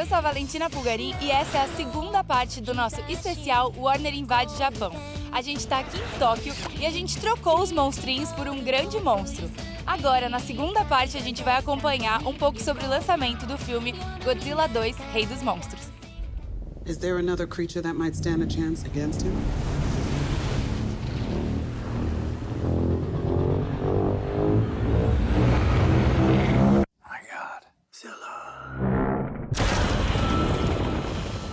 Eu sou a Valentina Pulgarí e essa é a segunda parte do nosso especial Warner Invade Japão. A gente tá aqui em Tóquio e a gente trocou os monstrinhos por um grande monstro. Agora, na segunda parte, a gente vai acompanhar um pouco sobre o lançamento do filme Godzilla 2, Rei dos Monstros. Is there another creature that might stand a chance against him?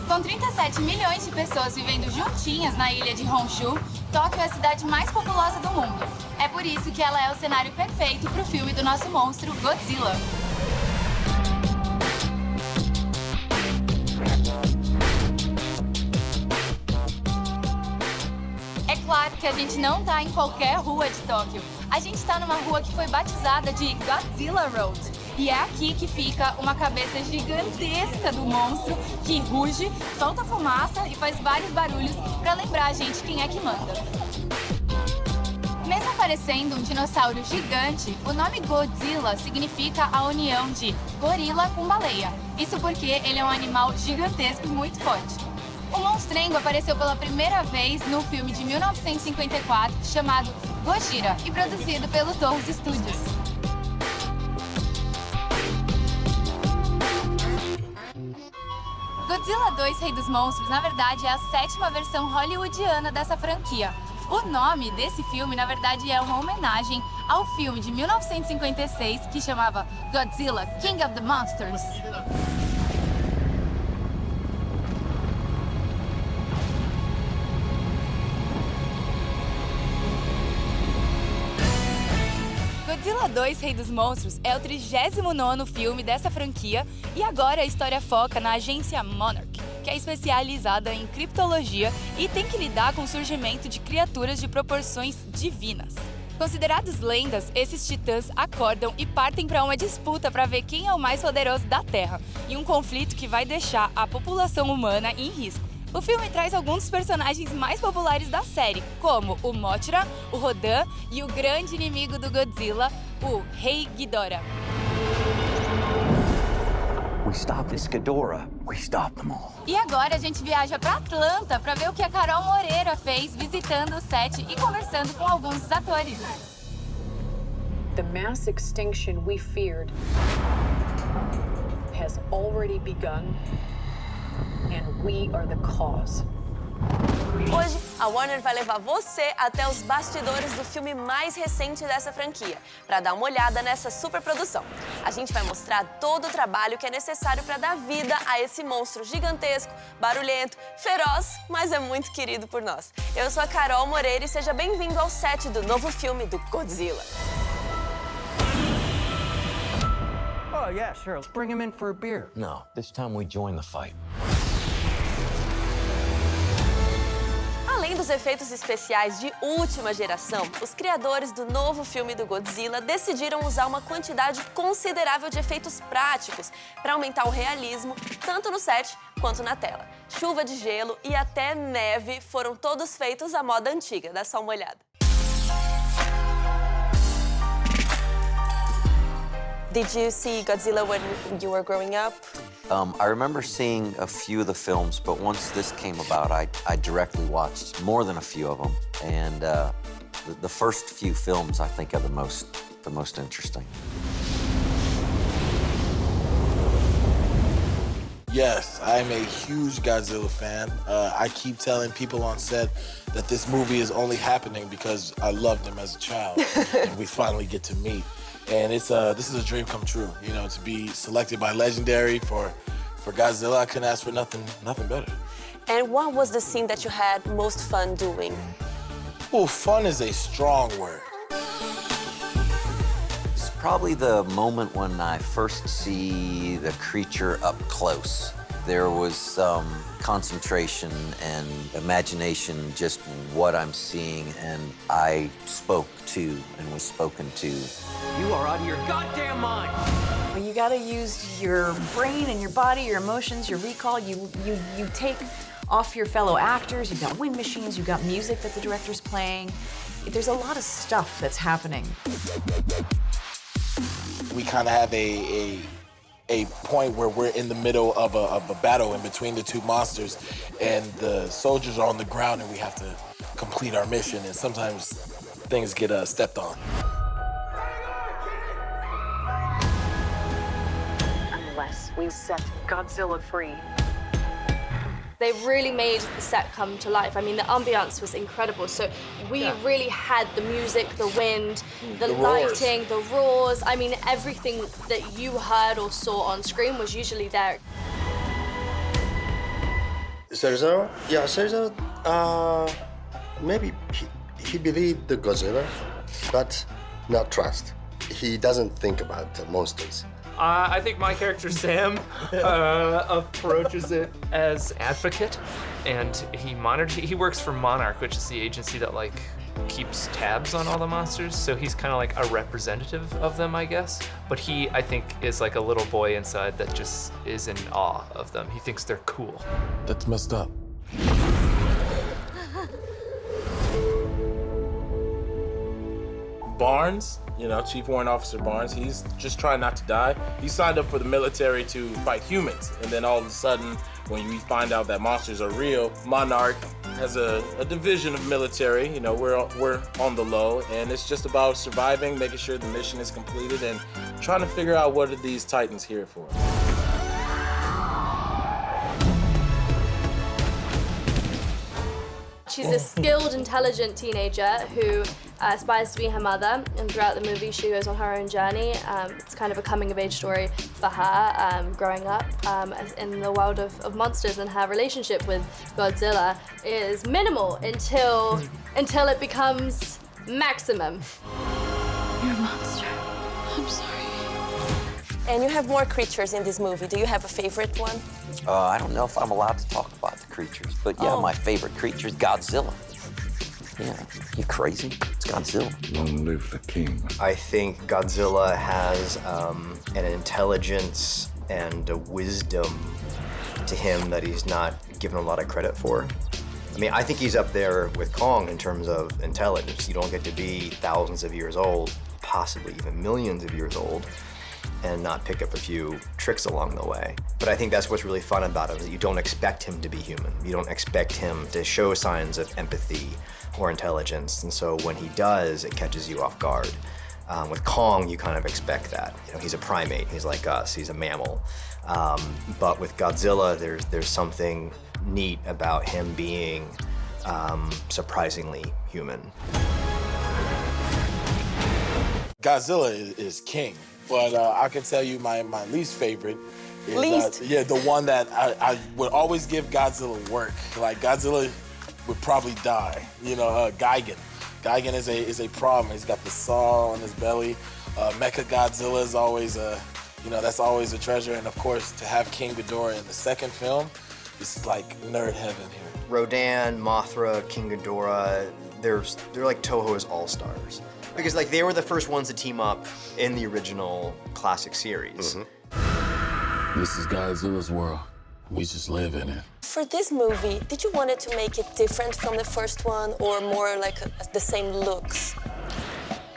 Com 37 milhões de pessoas vivendo juntinhas na ilha de Honshu, Tóquio é a cidade mais populosa do mundo. É por isso que ela é o cenário perfeito para o filme do nosso monstro, Godzilla. É claro que a gente não tá em qualquer rua de Tóquio. A gente tá numa rua que foi batizada de Godzilla Road. E é aqui que fica uma cabeça gigantesca do monstro que ruge, solta fumaça e faz vários barulhos para lembrar a gente quem é que manda. Mesmo parecendo um dinossauro gigante, o nome Godzilla significa a união de gorila com baleia. Isso porque ele é um animal gigantesco e muito forte. O monstrengo apareceu pela primeira vez no filme de 1954 chamado Gojira e produzido pelo Torres Studios. Godzilla 2, Rei dos Monstros, na verdade, é a 7ª versão hollywoodiana dessa franquia. O nome desse filme, na verdade, é uma homenagem ao filme de 1956 que chamava Godzilla, King of the Monsters. Godzilla 2, Rei dos Monstros é o 39º filme dessa franquia e agora a história foca na agência Monarch, que é especializada em criptologia e tem que lidar com o surgimento de criaturas de proporções divinas. Considerados lendas, esses titãs acordam e partem para uma disputa para ver quem é o mais poderoso da Terra, e um conflito que vai deixar a população humana em risco. O filme traz alguns dos personagens mais populares da série, como o Mothra, o Rodan e o grande inimigo do Godzilla, o Rei Ghidorah. We stop this Ghidorah, we stop them all. E agora a gente viaja para Atlanta para ver o que a Carol Moreira fez visitando o set e conversando com alguns dos atores. The mass extinction we feared has already begun. And we are the cause. Hoje, a Warner vai levar você até os bastidores do filme mais recente dessa franquia, para dar uma olhada nessa superprodução. A gente vai mostrar todo o trabalho que é necessário para dar vida a esse monstro gigantesco, barulhento, feroz, mas é muito querido por nós. Eu sou a Carol Moreira e seja bem-vindo ao set do novo filme do Godzilla. Oh, yeah, sure. Let's bring him in for a beer. No, this time we join the fight. Além dos efeitos especiais de última geração, os criadores do novo filme do Godzilla decidiram usar uma quantidade considerável de efeitos práticos para aumentar o realismo, tanto no set quanto na tela. Chuva de gelo e até neve foram todos feitos à moda antiga. Dá só uma olhada. Did you see Godzilla when you were growing up? I remember seeing a few of the films, but once this came about, I directly watched more than a few of them. And the first few films, I think, are the most interesting. Yes, I'm a huge Godzilla fan. I keep telling people on set that this movie is only happening because I loved him as a child, and we finally get to meet. And this is a dream come true, you know, to be selected by Legendary for Godzilla. I couldn't ask for nothing better. And what was the scene that you had most fun doing? Oh, fun is a strong word. It's probably the moment when I first see the creature up close. There was some concentration and imagination, just what I'm seeing, and I spoke to and was spoken to. You are out of your goddamn mind! Well, you gotta use your brain and your body, your emotions, your recall. You take off your fellow actors. You've got wind machines, you've got music that the director's playing. There's a lot of stuff that's happening. We kind of have a a point where we're in the middle of a battle in between the two monsters, and the soldiers are on the ground and we have to complete our mission, and sometimes things get stepped on. Unless we set Godzilla free. They really made the set come to life. I mean, the ambiance was incredible. So we really had the music, the wind, the lighting, the roars. I mean, everything that you heard or saw on screen was usually there. Sergio, maybe he believed the Godzilla, but not trust. He doesn't think about the monsters. I think my character, Sam, approaches it as advocate, and he works for Monarch, which is the agency that, like, keeps tabs on all the monsters, so he's kind of like a representative of them, I guess. But he, I think, is like a little boy inside that just is in awe of them. He thinks they're cool. That's messed up. Barnes, you know, Chief Warrant Officer Barnes, he's just trying not to die. He signed up for the military to fight humans, and then all of a sudden, when we find out that monsters are real, Monarch has a division of military. You know, we're on the low, and it's just about surviving, making sure the mission is completed, and trying to figure out what are these Titans here for. She's a skilled, intelligent teenager who aspires to be her mother, and throughout the movie she goes on her own journey. It's kind of a coming-of-age story for her, growing up in the world of monsters, and her relationship with Godzilla is minimal until it becomes maximum. You're a monster. I'm sorry. And you have more creatures in this movie. Do you have a favorite one? I don't know if I'm allowed to talk about the creatures, but yeah, my favorite creature is Godzilla. Yeah, you crazy? It's Godzilla. Long live the king. I think Godzilla has an intelligence and a wisdom to him that he's not given a lot of credit for. I mean, I think he's up there with Kong in terms of intelligence. You don't get to be thousands of years old, possibly even millions of years old, and not pick up a few tricks along the way. But I think that's what's really fun about him, that you don't expect him to be human. You don't expect him to show signs of empathy or intelligence, and so when he does, it catches you off guard. With Kong, you kind of expect that. You know, he's a primate, he's like us, he's a mammal. But with Godzilla, there's something neat about him being surprisingly human. Godzilla is king. But I can tell you my least favorite is the one that I would always give Godzilla work. Like, Godzilla would probably die. You know, Gigan. Gigan is a problem. He's got the saw on his belly. Mecha Godzilla is always that's always a treasure. And of course, to have King Ghidorah in the second film, it's like nerd heaven here. Rodan, Mothra, King Ghidorah, they're like Toho's all-stars. Because like they were the first ones to team up in the original classic series. This is Godzilla's world. We just live in it. For this movie, did you want it to make it different from the first one, or more like the same looks?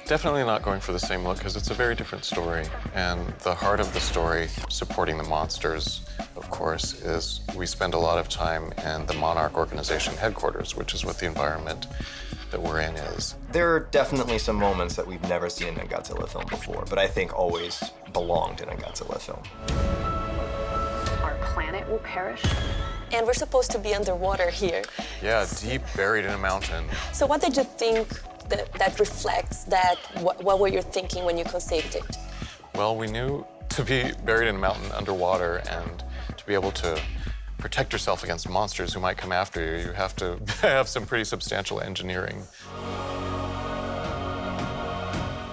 Definitely not going for the same look, because it's a very different story. And the heart of the story, supporting the monsters, of course, is we spend a lot of time in the Monarch organization headquarters, which is what the environment that we're in is. There are definitely some moments that we've never seen in a Godzilla film before, but I think always belonged in a Godzilla film. Our planet will perish. And we're supposed to be underwater here. Yeah, deep, buried in a mountain. So what did you think that reflects that? What were you thinking when you conceived it? Well, we knew to be buried in a mountain underwater and to be able to protect yourself against monsters who might come after you, you have to have some pretty substantial engineering.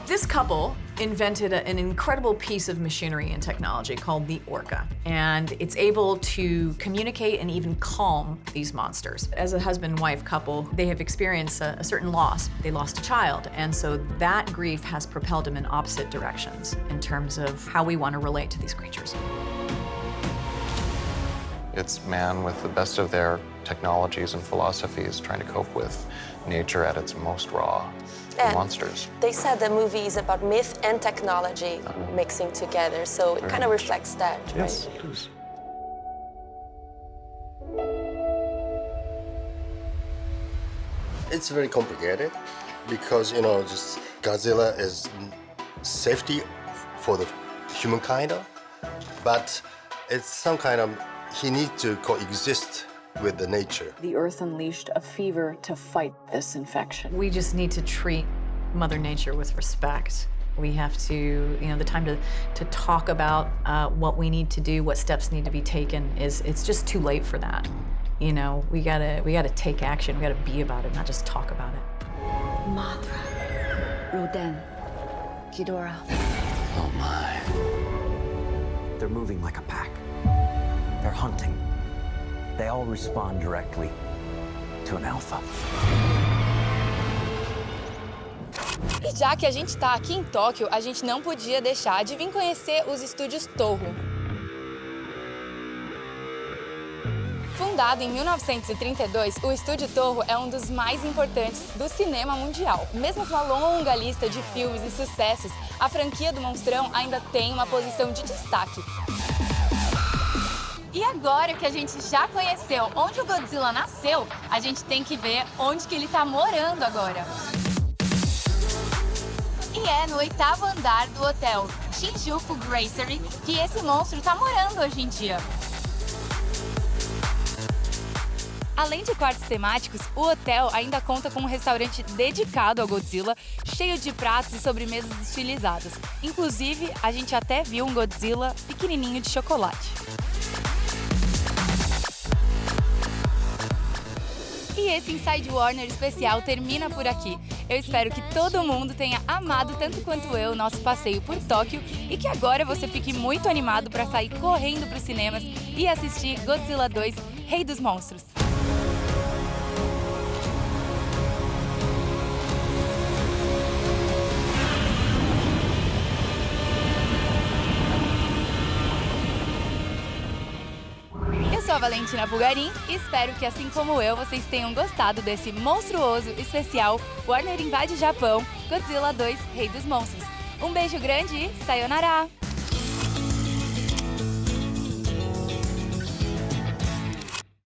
This couple invented an incredible piece of machinery and technology called the Orca, and it's able to communicate and even calm these monsters. As a husband-wife couple, they have experienced a certain loss. They lost a child, and so that grief has propelled them in opposite directions in terms of how we want to relate to these creatures. It's man with the best of their technologies and philosophies trying to cope with nature at its most raw. And Monsters. they said the movie is about myth and technology mixing together, so it kind of reflects that, Yes, right? it is. It's very complicated because, you know, just Godzilla is safety for the humankind, but it's some kind of, he needs to coexist with the nature. The Earth unleashed a fever to fight this infection. We just need to treat Mother Nature with respect. We have to, you know, the time to talk about what we need to do, what steps need to be taken it's just too late for that. You know, we gotta take action. We gotta be about it, not just talk about it. Mothra, Rodan, Ghidorah. Oh my. They're moving like a pack. They're hunting. They all respond directly to an alpha. E já que a gente tá aqui em Tóquio, a gente não podia deixar de vir conhecer os estúdios Toho. Fundado em 1932, o estúdio Toho é um dos mais importantes do cinema mundial. Mesmo com uma longa lista de filmes e sucessos, a franquia do Monstrão ainda tem uma posição de destaque. E agora que a gente já conheceu onde o Godzilla nasceu, a gente tem que ver onde que ele tá morando agora. E é no 8º andar do hotel Shinjuku Gracery que esse monstro tá morando hoje em dia. Além de quartos temáticos, o hotel ainda conta com um restaurante dedicado ao Godzilla, cheio de pratos e sobremesas estilizadas. Inclusive, a gente até viu um Godzilla pequenininho de chocolate. E esse Inside Warner especial termina por aqui. Eu espero que todo mundo tenha amado tanto quanto eu o nosso passeio por Tóquio e que agora você fique muito animado para sair correndo para os cinemas e assistir Godzilla 2, Rei dos Monstros. Eu sou a Valentina Pulgarí e espero que, assim como eu, vocês tenham gostado desse monstruoso especial Warner Invade Japão, Godzilla 2, Rei dos Monstros. Um beijo grande e sayonara!